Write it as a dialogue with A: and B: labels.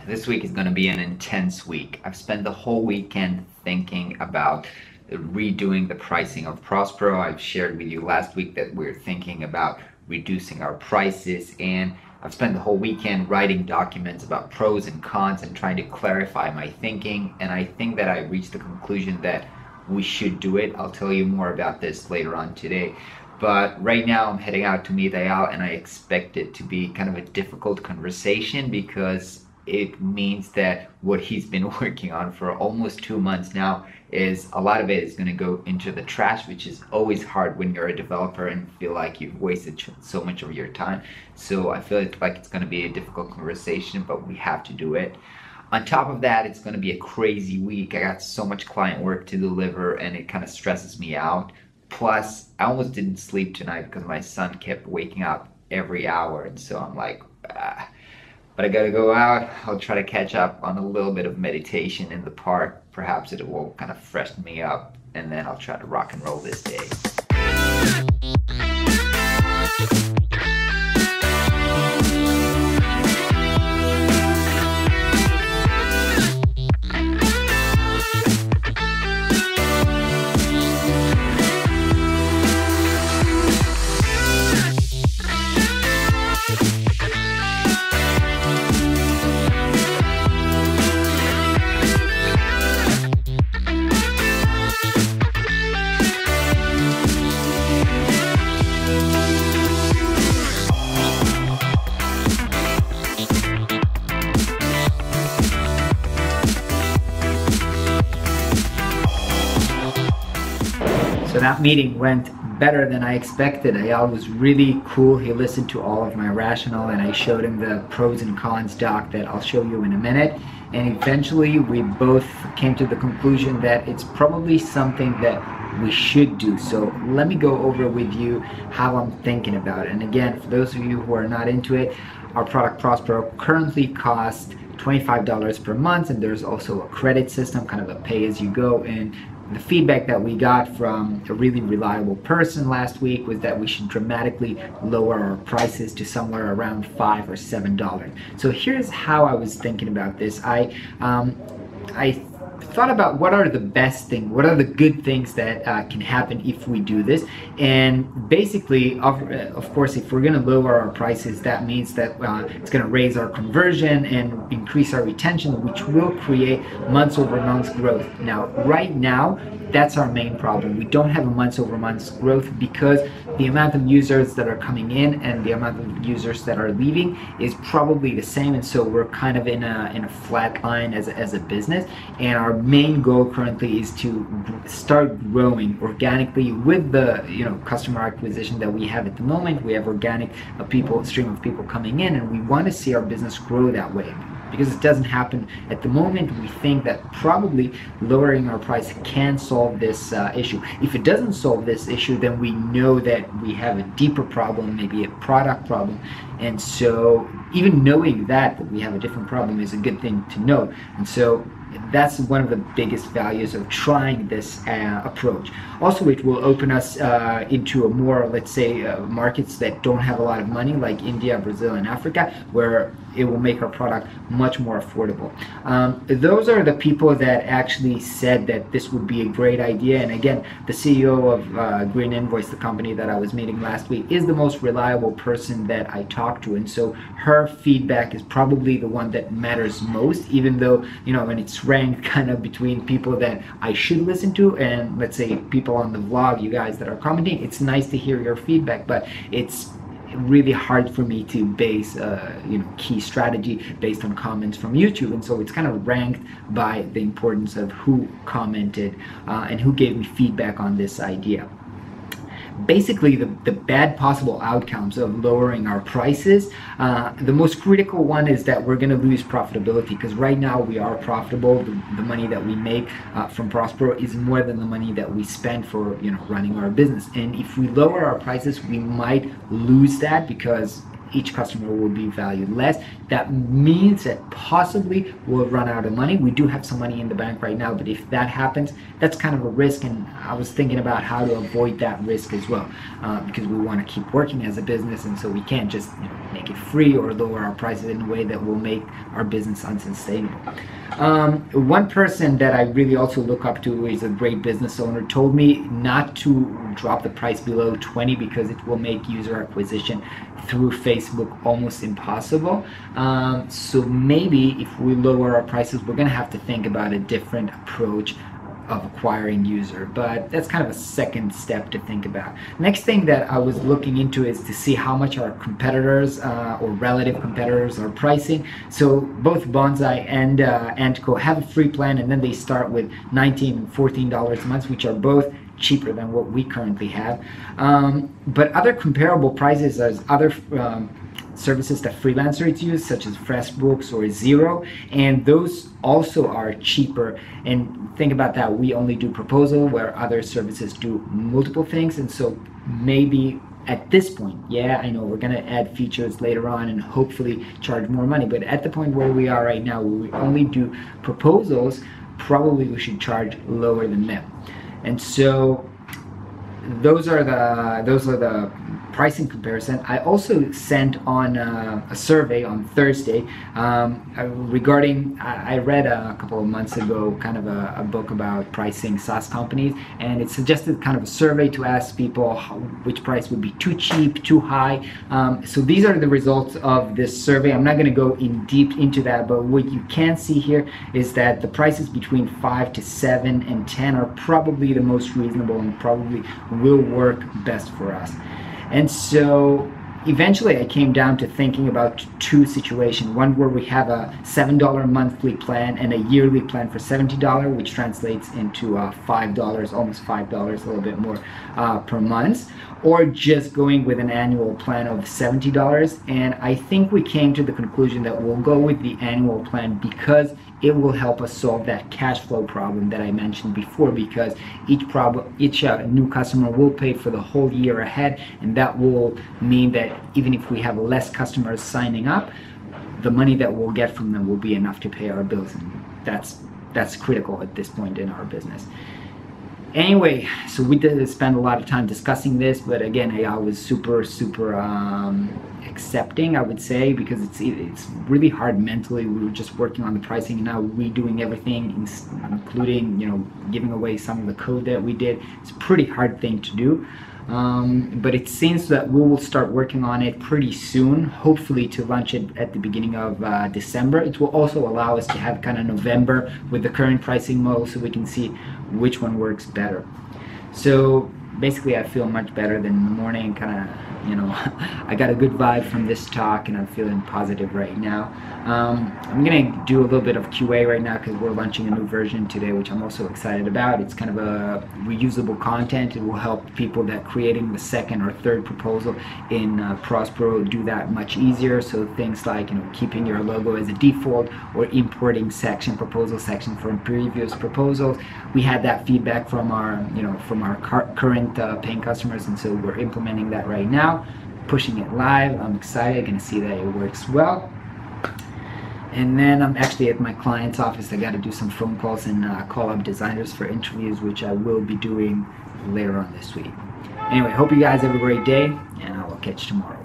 A: This week is going to be an intense week. I've spent the whole weekend thinking about redoing the pricing of Prospero. I've shared with you last week that we're thinking about reducing our prices, and I've spent the whole weekend writing documents about pros and cons and trying to clarify my thinking, and I think that I reached the conclusion that we should do it. I'll tell you more about this later on today. But right now I'm heading out to meet Ayal, and I expect it to be kind of a difficult conversation because it means that what he's been working on for almost 2 months now is a lot of it is going to go into the trash, which is always hard when you're a developer and feel like you've wasted so much of your time. So I feel like it's going to be a difficult conversation, but we have to do it. On top of that, it's going to be a crazy week. I got so much client work to deliver and it kind of stresses me out. Plus, I almost didn't sleep tonight because my son kept waking up every hour, and so I'm like, But I gotta go out. I'll try to catch up on a little bit of meditation in the park. Perhaps it will kind of freshen me up, and then I'll try to rock and roll this day. So that meeting went better than I expected. Ayal was really cool. He listened to all of my rationale, and I showed him the pros and cons doc that I'll show you in a minute. And eventually we both came to the conclusion that it's probably something that we should do. So let me go over with you how I'm thinking about it. And again, for those of you who are not into it, our product Prospero currently costs $25 per month, and there's also a credit system, kind of a pay-as-you-go. And the feedback that we got from a really reliable person last week was that we should dramatically lower our prices to somewhere around $5 or $7. So here's how I was thinking about this. I thought about what are the best things, what are the good things that can happen if we do this. And basically, of course, if we're going to lower our prices, that means that it's going to raise our conversion and increase our retention, which will create month-over-month growth. Now, right now, that's our main problem. We don't have a month-over-month growth because the amount of users that are coming in and the amount of users that are leaving is probably the same, and so we're kind of in a flat line as a business. And our main goal currently is to start growing organically with the customer acquisition that we have at the moment. We have organic stream of people coming in, and we want to see our business grow that way. Because it doesn't happen at the moment, we think that probably lowering our price can solve this issue. If it doesn't solve this issue, then we know that we have a deeper problem, maybe a product problem. And so even knowing that we have a different problem is a good thing to know. And so that's one of the biggest values of trying this approach. Also, it will open us into a more, let's say, markets that don't have a lot of money, like India, Brazil, and Africa, where it will make our product much more affordable. Those are the people that actually said that this would be a great idea. And again, the CEO of Green Invoice, the company that I was meeting last week, is the most reliable person that I talked to. And so her feedback is probably the one that matters most, even though, when it's ranked kind of between people that I should listen to and, let's say, people on the vlog, you guys that are commenting, it's nice to hear your feedback, but it's really hard for me to base key strategy based on comments from YouTube. And so it's kind of ranked by the importance of who commented and who gave me feedback on this idea. Basically, the bad possible outcomes of lowering our prices, the most critical one is that we're going to lose profitability, because right now we are profitable. The money that we make from Prospero is more than the money that we spend for running our business. And if we lower our prices, we might lose that, because each customer will be valued less. That means that possibly we'll run out of money. We do have some money in the bank right now, but if that happens, that's kind of a risk, and I was thinking about how to avoid that risk as well, because we want to keep working as a business, and so we can't just make it free or lower our prices in a way that will make our business unsustainable. One person that I really also look up to, is a great business owner, told me not to drop the price below 20 because it will make user acquisition through Facebook almost impossible. So maybe if we lower our prices, we're going to have to think about a different approach of acquiring user, but that's kind of a second step to think about. Next thing that I was looking into is to see how much our competitors or relative competitors are pricing. So both Bonsai and Antco have a free plan, and then they start with $19 and $14 a month, which are both cheaper than what we currently have. But other comparable prices are other services that freelancers use, such as FreshBooks or Zero, and those also are cheaper. And think about that, we only do proposal where other services do multiple things, and so maybe at this point, yeah, I know we're gonna add features later on and hopefully charge more money, but at the point where we are right now, where we only do proposals, probably we should charge lower than them. And so those are the pricing comparison. I also sent on a survey on Thursday regarding, I read a couple of months ago kind of a book about pricing SaaS companies, and it suggested kind of a survey to ask people which price would be too cheap, too high. So these are the results of this survey. I'm not going to go in deep into that, but what you can see here is that the prices between 5 to 7 and 10 are probably the most reasonable and probably will work best for us. And so eventually I came down to thinking about two situations. One where we have a $7 monthly plan and a yearly plan for $70, which translates into $5, almost $5, a little bit more per month, or just going with an annual plan of $70. And I think we came to the conclusion that we'll go with the annual plan because it will help us solve that cash flow problem that I mentioned before, because each new customer will pay for the whole year ahead, and that will mean that even if we have less customers signing up, the money that we'll get from them will be enough to pay our bills, and that's critical at this point in our business. Anyway, so we did spend a lot of time discussing this, but again, I was super accepting, I would say, because it's really hard mentally. We were just working on the pricing and now redoing everything, including giving away some of the code that we did. It's a pretty hard thing to do, but it seems that we will start working on it pretty soon, hopefully to launch it at the beginning of December. It will also allow us to have kind of November with the current pricing model, so we can see which one works better. So basically I feel much better than in the morning, kind of I got a good vibe from this talk and I'm feeling positive right now. I'm gonna do a little bit of QA right now because we're launching a new version today, which I'm also excited about. It's kind of a reusable content. It will help people that creating the second or third proposal in Prospero do that much easier. So things like keeping your logo as a default or importing proposal section from previous proposals. We had that feedback from our current paying customers, and so we're implementing that right now, pushing it live. I'm excited. I'm gonna see that it works well. And then I'm actually at my client's office. I got to do some phone calls and call up designers for interviews, which I will be doing later on this week. Anyway, hope you guys have a great day, and I will catch you tomorrow.